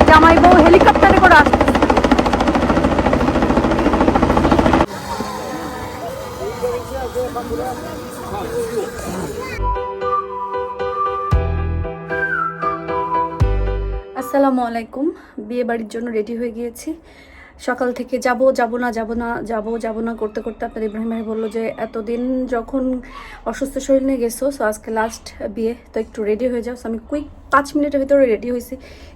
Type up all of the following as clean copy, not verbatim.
জামাই বউ হেলিকপ্টারে করে আসছে। আসসালামু আলাইকুম। বিয়ে বাড়ির জন্য রেডি হয়ে গিয়েছি। সকাল থেকে যাব না করতে করতে আপনার ইব্রাহিম ভাই বললো যে এতদিন যখন অসুস্থ শরীর নিয়ে গেছো, সো আজকে লাস্ট বিয়ে, তো একটু রেডি হয়ে যাও। সো আমি কুইক 5 মিনিটের ভিতরে রেডি হয়েছি।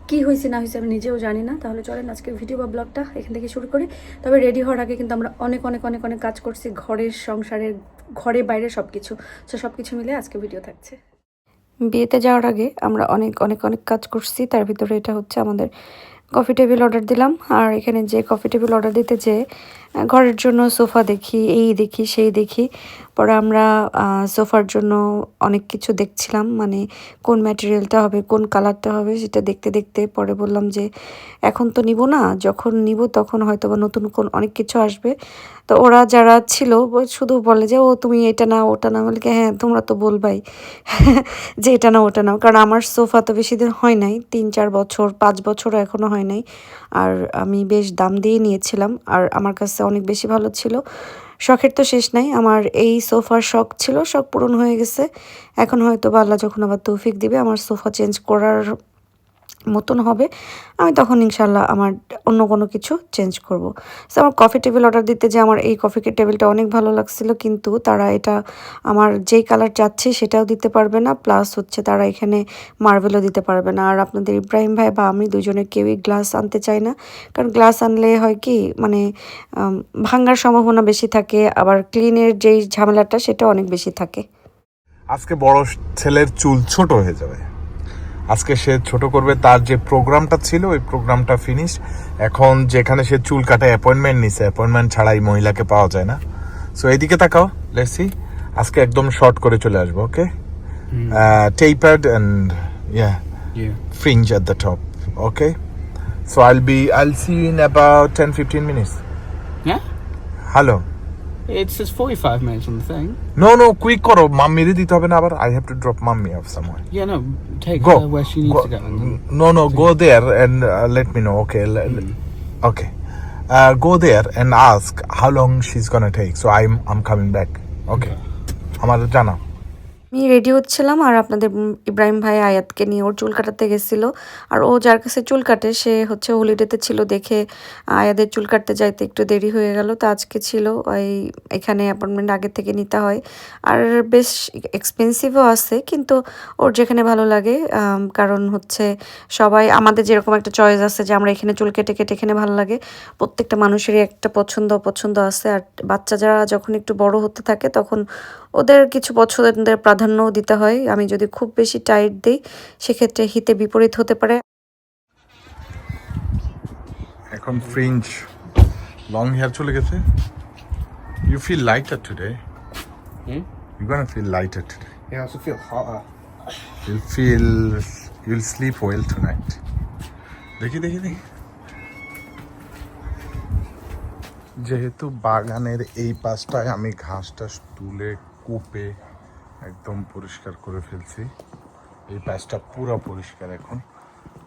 কী হয়েছে না হয়েছে আমি নিজেও জানি না। তাহলে চলেন আজকের ভিডিও বা ব্লগটা এখান থেকে শুরু করি। তবে রেডি হওয়ার আগে কিন্তু আমরা অনেক কাজ করছি, ঘরের সংসারের, ঘরে বাইরে সব কিছু। সো সব কিছু মিলে আজকে ভিডিও থাকছে। বিয়েতে যাওয়ার আগে আমরা অনেক কাজ করছি। তার ভিতরে এটা হচ্ছে আমাদের কফি টেবিল অর্ডার দিলাম। আর এখানে যে কফি টেবিল অর্ডার দিতে যে ঘরের জন্য সোফা দেখি, এই দেখি সেই দেখি, পরে আমরা সোফার জন্য অনেক কিছু দেখছিলাম, মানে কোন ম্যাটেরিয়ালটা হবে, কোন কালারটা হবে, সেটা দেখতে দেখতে পরে বললাম যে এখন তো নিব না, যখন নিব তখন হয়তো বা নতুন কোন অনেক কিছু আসবে। তো ওরা যারা ছিল শুধু বলে যে ও তুমি এটা নাও ওটা নাও, বলে হ্যাঁ তোমরা তো বলবাই যে এটা নাও ওটা নাও, কারণ আমার সোফা তো বেশি দিন হয় নাই, 3-4 বছর 5 বছরও এখনও হয় নাই। আর আমি বেশ দাম দিয়ে নিয়েছিলাম, আর আমার কাছে অনেক বেশি ভালো ছিল। শখের তো শেষ নাই, আমার এই সোফার শখ ছিল, শখ পূরণ হয়ে গেছে। এখন হয়তো বা আল্লাহ যখন আবার তৌফিক দিবে আমার সোফা চেঞ্জ করার মতন হবে, আমি তখন ইনশাল্লাহ আমার অন্য কোনো কিছু চেঞ্জ করব। সো আমার কফি টেবিল অর্ডার দিতে যে আমার এই কফি টেবিলটা অনেক ভালো লাগছিল, কিন্তু তারা এটা আমার যেই কালার চাচ্ছে সেটাও দিতে পারবে না, প্লাস হচ্ছে তারা এখানে মার্বেলও দিতে পারবে না। আর আপনাদের ইব্রাহিম ভাই বা আমি দুজনে কেউই গ্লাস আনতে চাই না, কারণ গ্লাস আনলে হয় কি মানে ভাঙার সম্ভাবনা বেশি থাকে, আবার ক্লিনের যেই ঝামেলাটা সেটা অনেক বেশি থাকে। আজকে বড় ছেলের চুল ছোট হয়ে যাবে, আজকে সে ছোট করবে। তার যে প্রোগ্রামটা ছিল ওই প্রোগ্রামটা ফিনিশ। এখন যেখানে সে চুল কাটে অ্যাপয়েন্টমেন্ট নিছে, অ্যাপয়েন্টমেন্ট ছাড়াই মহিলাকে পাওয়া যায় না। সো এইদিকে তাকাও, লেটস সি। আজকে একদম শর্ট করে চলে আসবো, okay? Tapered and fringe at the top, okay? So I'll see you in about 10-15 minutes. Yeah? Hello. It says 45 minutes on the thing. No, quick করো, মাম্মিরে দিতে হবে না আবার। I have to drop mommy off somewhere. Yeah, no, take Go her where she needs to go. No, go there and let me know, okay? Okay, go there and ask how long she's gonna take, so I'm coming back, okay? আমার জানা। আমি ready হচ্ছিলাম, আর আপনাদের ইব্রাহিম ভাই আয়াতকে নিয়ে ওর চুল কাটাতে গেছিলো। আর ও যার কাছে চুল কাটে সে হচ্ছে হলিডেতে ছিল দেখে আয়াদের চুল কাটতে যাইতে একটু দেরি হয়ে গেল। তো আজকে ছিল এখানে অ্যাপয়েন্টমেন্ট আগে থেকে নিতে হয়, আর বেশ এক্সপেন্সিভও আছে, কিন্তু ওর যেখানে ভালো লাগে, কারণ হচ্ছে সবাই আমাদের যেরকম একটা চয়েস আছে যে আমরা এখানে চুল কেটে এখানে ভালো লাগে, প্রত্যেকটা মানুষেরই একটা পছন্দ আছে। আর বাচ্চা যারা যখন একটু বড় হতে থাকে তখন ওদের কিছু পছন্দের প্রাধান্যও দিতে হয়। আমি যদি খুব বেশি টাইট দিই সেক্ষেত্রে হিতে বিপরীত হতে পারে। এখন ফ্রিঞ্জ লং হেয়ার চলে গেছে। You feel lighter today. You're gonna feel lighter today. Yeah, I also feel hotter. You'll sleep well tonight. দেখি যেহেতু বাগানের এই পাশটায় আমি ঘাসটা তুলে কুপে একদম পরিষ্কার করে ফেলছি, এই পাশটা পুরো পরিষ্কার। এখন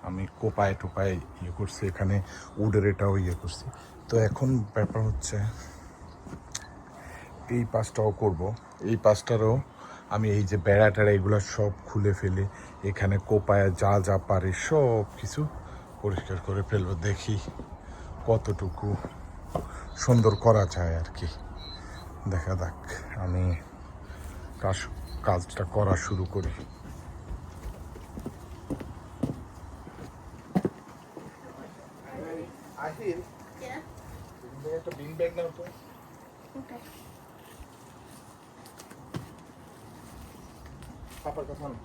আমি কোপায় টোপায় ইয়ে করছি, এখানে উডের এটাও ইয়ে করছি। তো এখন ব্যাপার হচ্ছে এই পাশটাও করব, এই পাশটারও আমি এই যে বেড়া টেড়া এগুলো সব খুলে ফেলে এখানে কোপায় যা পারে সব কিছু পরিষ্কার করে ফেলবো। দেখি কতটুকু সুন্দর করা যায় আর কি, দেখা যাক। আমি কাজটা করা শুরু করি। পাপার কথা না।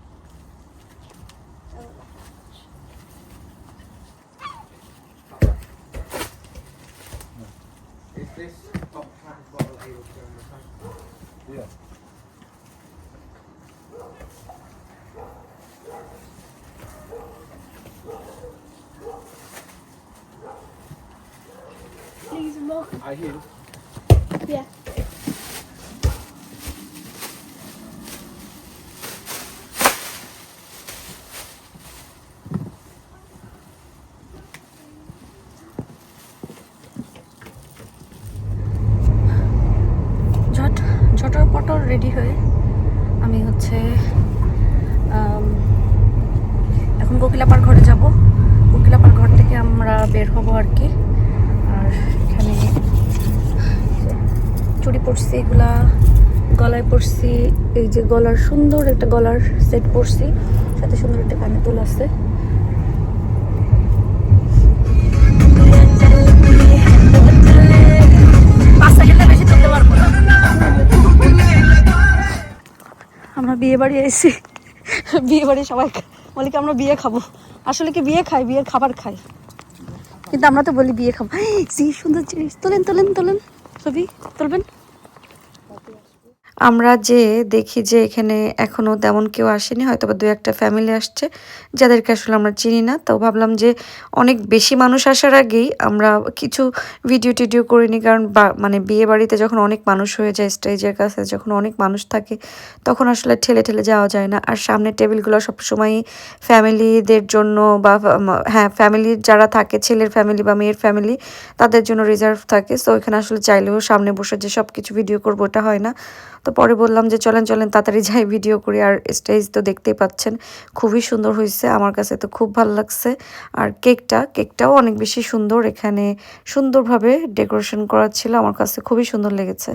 Is this top hat bottle able to go in the tank? Yeah. Please and welcome. I hear. Yeah. Ready হয়ে আমি হচ্ছে এখন কোকিলাপার ঘরে যাব। কোকিলাপার ঘর থেকে আমরা বের হব আর কি। আর এখানে চুড়ি পরছি, এগুলা গলায় পরছি, এই যে গলার সুন্দর একটা গলার সেট পরছি, সাথে সুন্দর একটা কানে দুল আছে। আমরা বিয়ে বাড়ি এসেছি, বিয়ে বাড়ি সবাই বলি কি আমরা বিয়ে খাবো, আসলে কি বিয়ে খাই, বিয়ের খাবার খাই, কিন্তু আমরা তো বলি বিয়ে খাবো। সেই সুন্দর জিনিস, তোলেন তোলেন তোলেন, ছবি তুলবেন। আমরা যে দেখি যে এখানে এখনো তেমন কেউ আসেনি, হয়তো বা 2-1টা ফ্যামিলি আসছে যাদেরকে আসলে আমরা চিনি না। তো ভাবলাম যে অনেক বেশি মানুষ আসার আগেই আমরা কিছু ভিডিও টিডিও করিনি, কারণ মানে বিয়ে বাড়িতে যখন অনেক মানুষ হয়ে যায়, স্টেজের কাছে যখন অনেক মানুষ থাকে তখন আসলে ঠেলে ঠেলে যাওয়া যায় না। আর সামনের টেবিলগুলো সবসময়ই ফ্যামিলিদের জন্য বা হ্যাঁ ফ্যামিলির যারা থাকে, ছেলের ফ্যামিলি বা মেয়ের ফ্যামিলি, তাদের জন্য রিজার্ভ থাকে। সো এখানে আসলে চাইলেও সামনে বসে যে সব কিছু ভিডিও করবো ওটা হয় না। তো পরে বললাম যে চলেন চলেন তাড়াতাড়ি যাই ভিডিও করি। আর স্টেজ তো দেখতেই পাচ্ছেন খুবই সুন্দর হয়েছে, আমার কাছে তো খুব ভালো লাগছে। আর কেকটাও অনেক বেশি সুন্দর, এখানে সুন্দরভাবে ডেকোরেশন করা ছিল, আমার কাছে খুবই সুন্দর লেগেছে।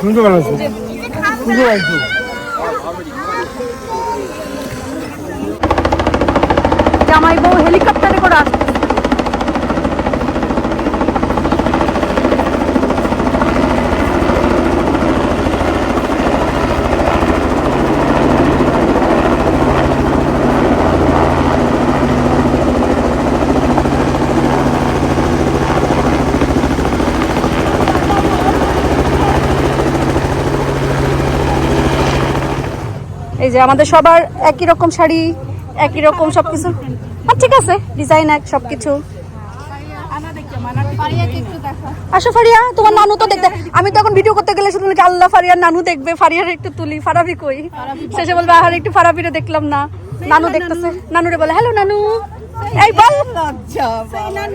সুন্দর বানাইছে, সুন্দর বানাইছে। জামাই বউ হেলিকপ্টারে করে আসছে। এই যে আমাদের সবার একই রকম শাড়ি, একই রকম সবকিছু, আর ঠিক আছে ডিজাইন এক সবকিছু। আসো ফারিয়া, তোমার নানু তো দেখতে, আমি তো এখন ভিডিও করতে গেলে শুধু নাকি আল্লাহ ফারিয়ার নানু দেখবে, ফারিয়ার একটু তুলি, ফারাবি কই, শেষে বলবে আর একটু ফারাবিরে দেখলাম না, নানু দেখতেছে, নানুরে বলে হ্যালো নানু, এই বল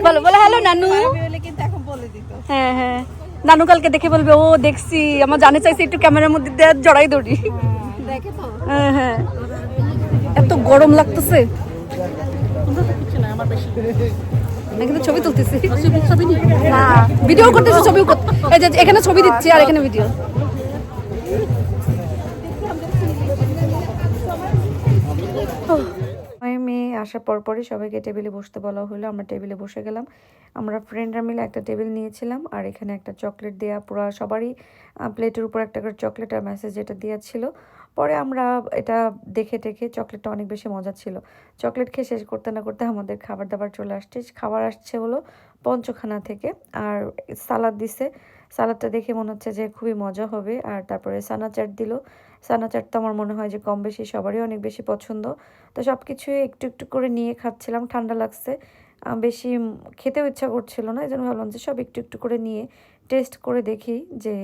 বলো বলো হ্যালো নানু। হ্যাঁ হ্যাঁ, নানু কালকে দেখে বলবে ও দেখছি, আমার জানে চাইছি একটু ক্যামেরার মধ্যে জড়াই দড়ি। হ্যাঁ হ্যাঁ, এত গরম লাগতেছে, কিন্তু ছবি তুলতেছি না, ভিডিও করতেছি, ছবি এই যে এখানে ছবি দিচ্ছি আর এখানে ভিডিও। মেয়ে আসার পরপরই সবাইকে টেবিলে বসতে বলা হলো, আমরা টেবিলে বসে গেলাম। আমরা ফ্রেন্ডরা মিলে একটা টেবিল নিয়েছিলাম, আর এখানে একটা চকলেট দেওয়া, পুরো সবারই প্লেটের উপর একটা করে চকলেট আর মেসেজ যেটা দেওয়া ছিল। পরে আমরা এটা দেখে টেখে, চকলেটটা অনেক বেশি মজা ছিল, চকলেট খেয়ে শেষ করতে না করতে আমাদের খাবার দাবার চলে আসছে। খাবার আসছে হলো পঞ্চখানা থেকে, আর সালাদ দিছে, সালাদটা দেখে মনে হচ্ছে যে খুবই মজা হবে। আর তারপরে সানা চাট দিল, সানা চাট তো আমার মনে হয় যে কম বেশি সবারই অনেক বেশি পছন্দ। তো সব কিছুই একটু একটু করে নিয়ে খাচ্ছিলাম, ঠান্ডা লাগছে, বেশি খেতেও ইচ্ছা করছিল না, এই জন্য ভাবলাম যে সব একটু একটু করে নিয়ে টেস্ট করে দেখি যে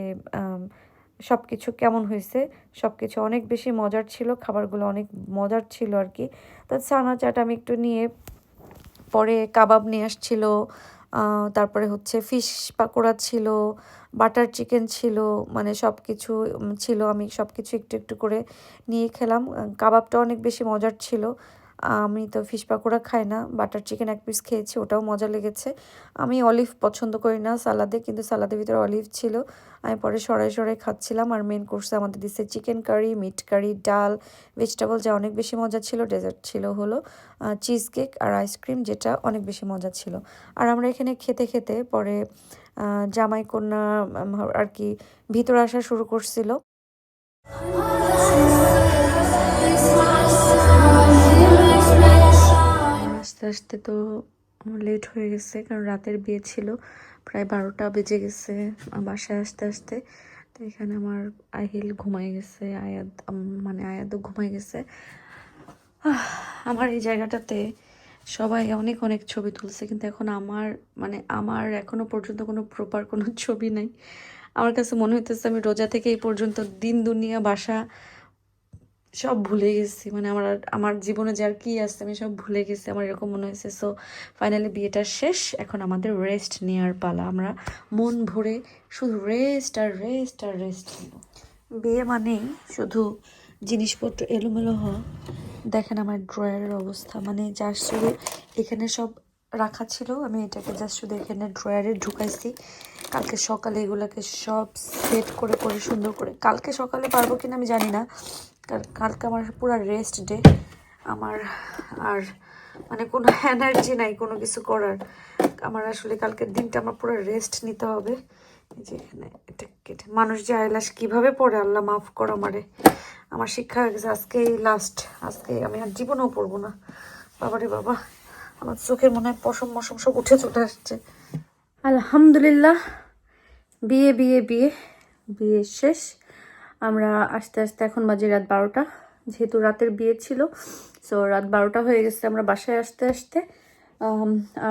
সব কিছু কেমন হয়েছে। সব কিছু অনেক বেশি মজার ছিল, খাবারগুলো অনেক মজার ছিল আর কি। তো সানা চাট আমি একটু নিয়ে, পরে কাবাব নিয়ে আসছিল, তারপরে হচ্ছে ফিশ পাকোড়া ছিল, বাটার চিকেন ছিল, মানে সব কিছু ছিল, আমি সব কিছু একটু একটু করে নিয়ে খেলাম। কাবাবটা অনেক বেশি মজার ছিল, আমি তো ফিশ পাকোড়া খাই না, বাটার চিকেন এক পিস খেয়েছি, ওটাও মজা লেগেছে। আমি অলিভ পছন্দ করি না সালাদে, কিন্তু সালাদের ভিতরে অলিভ ছিল, আমি পরে সরাই সরাই খাচ্ছিলাম। আর মেন কোর্সে আমাদের দিচ্ছে চিকেন কারি, মিট কারি, ডাল, ভেজিটেবল, যা অনেক বেশি মজা ছিল। ডেজার্ট ছিল হলো চিজ কেক আর আইসক্রিম, যেটা অনেক বেশি মজা ছিল। আর আমরা এখানে খেতে খেতে পরে জামাই কন্যা আর কি ভিতরে আসা শুরু করছিল। আস্তে আস্তে তো লেট হয়ে গেছে, কারণ রাতের বিয়ে ছিল, প্রায় 12টা বেজে গেছে বাসায় আসতে আসতে। তো এখানে আমার আহিল ঘুমাই গেছে, আয়াতও ঘুমাই গেছে। আমার এই জায়গাটাতে সবাই অনেক অনেক ছবি তুলছে, কিন্তু এখন আমার এখনো পর্যন্ত কোনো প্রপার কোনো ছবি নাই। আমার কাছে মনে হইতেছে আমি রোজা থেকে এই পর্যন্ত দিন দুনিয়া বাসা সব ভুলে গেছি, মানে আমার জীবনে যে আর কি আছে আমি সব ভুলে গেছি, আমার এরকম মনে হয়েছে। সো ফাইনালি বিয়েটা শেষ, এখন আমাদের রেস্ট নেওয়ার পালা। আমরা মন ভরে শুধু রেস্ট আর রেস্ট আর রেস্ট নেব। বিয়ে মানেই শুধু জিনিসপত্র এলোমেলো হওয়া। দেখেন আমার ড্রয়ারের অবস্থা, মানে জাস্ট শুধু এখানে সব রাখা ছিল, আমি এটাকে জাস্ট শুধু এখানে ড্রয়ারে ঢুকাইছি। কালকে সকালে এগুলোকে সব সেট করে করে সুন্দর করে, কালকে সকালে পারবো কিনা আমি জানি না, কালকে আমার পুরো রেস্ট ডে। আমার আর মানে কোনো এনার্জি নাই কোনো কিছু করার। আমার আসলে কালকের দিনটা আমার পুরো রেস্ট নিতে হবে। এই যে এখানে এটা কেটে, মানুষ যে আইলাস কীভাবে পড়ে আল্লাহ মাফ করো আমারে। আমার শিক্ষা হয়ে গেছে আজকেই লাস্ট, আজকে আমি আর জীবনেও পড়বো না। বাবারে বাবা, আমার চোখের মনে হয় পশম মশম সব উঠে চলে আসছে। আলহামদুলিল্লাহ, বিয়ে বিয়ে বিয়ে বিয়ে শেষ। আমরা আস্তে আস্তে, এখন বাজে রাত 12টা, যেহেতু রাতের বিয়ে ছিল, সো রাত 12টা হয়ে গেছে আমরা বাসায় আসতে আসতে।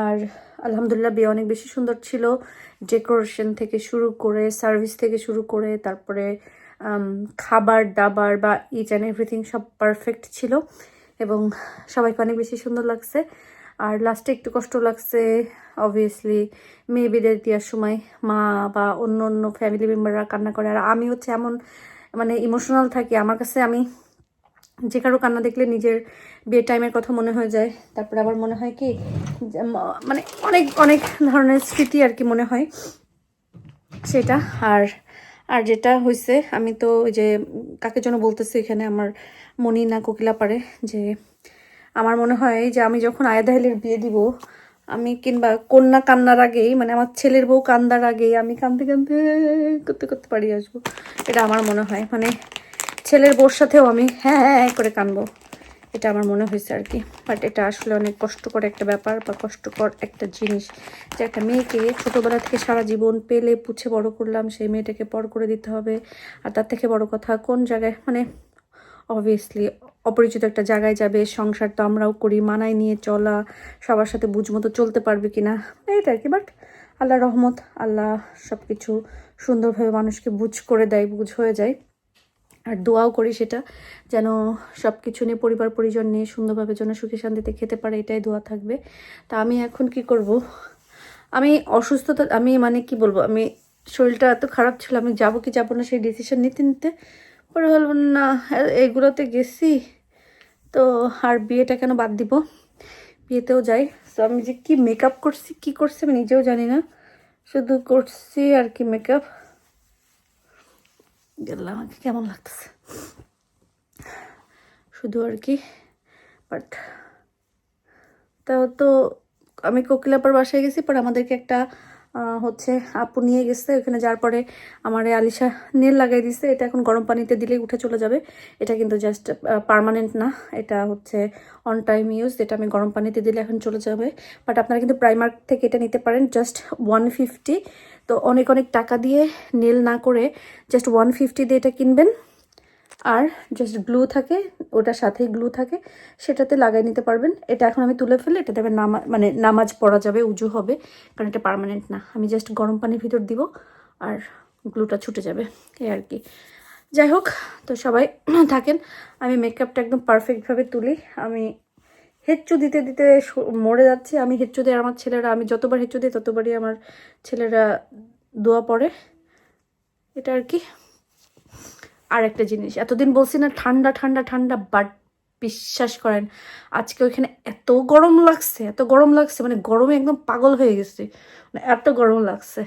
আর আলহামদুলিল্লাহ বিয়ে অনেক বেশি সুন্দর ছিল, ডেকোরেশন থেকে শুরু করে, সার্ভিস থেকে শুরু করে, তারপরে খাবার দাবার বা ইচ অ্যান্ড এভরিথিং সব পারফেক্ট ছিল এবং সবাইকে অনেক বেশি সুন্দর লাগছে। আর লাস্টে একটু কষ্ট লাগছে অবভিয়াসলি, মেয়ে বিদায় দেওয়ার সময় মা বা অন্য অন্য ফ্যামিলি মেম্বাররা কান্না করে, আর আমি হচ্ছে এমন মানে ইমোশনাল থাকি, আমার কাছে আমি যে কারো কান্না দেখলে নিজের বিয়ের টাইমের কথা মনে হয়ে যায়। তারপরে আবার মনে হয় কি মানে অনেক অনেক ধরনের স্মৃতি আর কি মনে হয় সেটা। আর আর যেটা হয়েছে, আমি তো ওই যে কাকে জন্য বলতেছি এখানে, আমার মনি না কোকিলা পারে, যে আমার মনে হয় যে আমি যখন আয়াদাহেলের বিয়ে দিব, আমি কিংবা কন্যা কান্নার আগেই, মানে আমার ছেলের বউ কান্দার আগেই আমি কাঁদতে কাঁদতে করতে করতে পারি আসবো, এটা আমার মনে হয়। মানে ছেলের বউর সাথেও আমি হ্যাঁ হ্যাঁ করে কাঁদবো, এটা আমার মনে হয়েছে আর কি। বাট এটা আসলে অনেক কষ্টকর একটা ব্যাপার বা কষ্টকর একটা জিনিস, যে একটা মেয়েকে ছোটোবেলা থেকে সারা জীবন পেলে পুছে বড় করলাম, সেই মেয়েটাকে পর করে দিতে হবে। আর তার থেকে বড় কথা, কোন জায়গায় মানে অবভিয়াসলি অপরিচিত একটা জায়গায় যাবে, সংসার তো আমরাও করি, মানায় নিয়ে চলা, সবার সাথে বুঝমতো চলতে পারবে কিনা এটা আর কি। বাট আল্লাহ রহমত, আল্লাহ সব কিছু সুন্দরভাবে মানুষকে বুঝ করে দেয়, বুঝ হয়ে যায়। আর দোয়াও করি সেটা যেন সব কিছু নিয়ে, পরিবার পরিজন নিয়ে সুন্দরভাবে যেন সুখে শান্তিতে খেতে পারে, এটাই দোয়া থাকবে। তা আমি এখন কি করব, আমি অসুস্থতা, আমি মানে কি বলবো, আমি শরীরটা এত খারাপ ছিল, আমি যাবো কি যাবো না সেই ডিসিশন নিতে নিতে পরে হল না এগুলোতে গেছি তো আর বিয়েটা কেন বাদ দিব, বিয়েতেও যাই। তো আমি যে কি মেকআপ করছি কি করছি আমি নিজেও জানি না, শুধু করছি আর কি মেকআপ। গেলাম, আমাকে কেমন লাগতেছে শুধু আর কি। বাট তাও তো আমি কোকিলাপার বাসায় গেছি, পর আমাদেরকে একটা হচ্ছে আপু নিয়ে গেছে, ওখানে যাওয়ার পরে আমার আলিশা নেল লাগাই দিছে। এটা এখন গরম পানিতে দিলেই উঠে চলে যাবে, এটা কিন্তু জাস্ট পার্মানেন্ট না, এটা হচ্ছে অন টাইম ইউজ, এটা আমি গরম পানিতে দিলে এখন চলে যাবে। বাট আপনারা কিন্তু প্রাইমার্ক থেকে এটা নিতে পারেন, জাস্ট 150। তো অনেক অনেক টাকা দিয়ে নেল না করে জাস্ট 150 দিয়ে এটা কিনবেন, আর জাস্ট গ্লু থাকে, ওটার সাথেই গ্লু থাকে, সেটাতে লাগাই নিতে পারবেন। এটা এখন আমি তুলে ফেলে এটা দেবে মানে নামাজ পড়া যাবে, উজু হবে, কারণ এটা পার্মানেন্ট না। আমি জাস্ট গরম পানির ভিতর দিব আর গ্লুটা ছুটে যাবে, এই আর কি। যাই হোক, তো সবাই থাকেন, আমি মেকআপটা একদম পারফেক্টভাবে তুলি। আমি হেচ্চু দিতে দিতে মরে যাচ্ছি, আমি হেচ্চু দিই, আমার ছেলেরা, আমি যতবার হেচ্চু দিই ততবারই আমার ছেলেরা দোয়া পড়ে, এটা আর কি। আর একটা জিনিস, এতদিন বলছি না ঠান্ডা ঠান্ডা ঠান্ডা, বাট বিশ্বাস করেন আজকে ওইখানে এত গরম লাগছে, এত গরম লাগছে, মানে গরমে একদম পাগল হয়ে গেছে, মানে এত গরম লাগছে।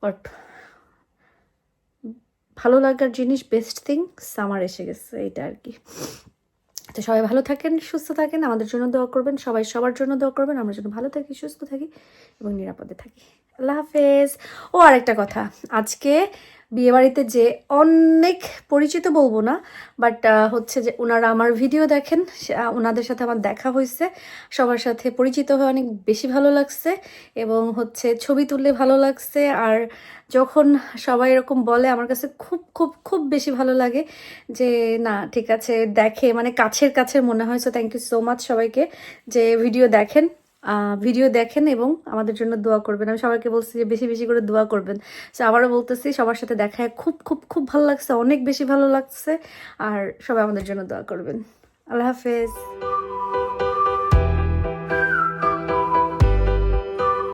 বাট ভালো লাগার জিনিস, বেস্ট থিং, সামার এসে গেছে, এইটা আর কি। তো সবাই ভালো থাকেন, সুস্থ থাকেন, আমাদের জন্য দোয়া করবেন, সবাই সবার জন্য দোয়া করবেন, আমরা যেন ভালো থাকি, সুস্থ থাকি এবং নিরাপদে থাকি। আল্লাহ হাফেজ। ও আরেকটা কথা, আজকে বিয়েবাড়িতে যে অনেক পরিচিত বলবো না, বাট হচ্ছে যে ওনারা আমার ভিডিও দেখেন, ওনাদের সাথে আমার দেখা হয়েছে, সবার সাথে পরিচিত হয়ে অনেক বেশি ভালো লাগছে এবং হচ্ছে ছবি তুললে ভালো লাগছে। আর যখন সবাই এরকম বলে আমার কাছে খুব খুব খুব বেশি ভালো লাগে যে না ঠিক আছে দেখে, মানে কাছের কাছের মনে হয়। So thank you so much সবাইকে যে ভিডিও দেখেন এবং আমাদের জন্য দোয়া করবেন। আমি সবাইকে বলছি যে বেশি বেশি করে দোয়া করবেন। সো আবারও বলতেছি সবার সাথে দেখা খুব খুব খুব ভালো লাগছে, অনেক বেশি ভালো লাগছে। আর সবাই আমাদের জন্য দোয়া করবেন। আল্লাহ হাফেজ।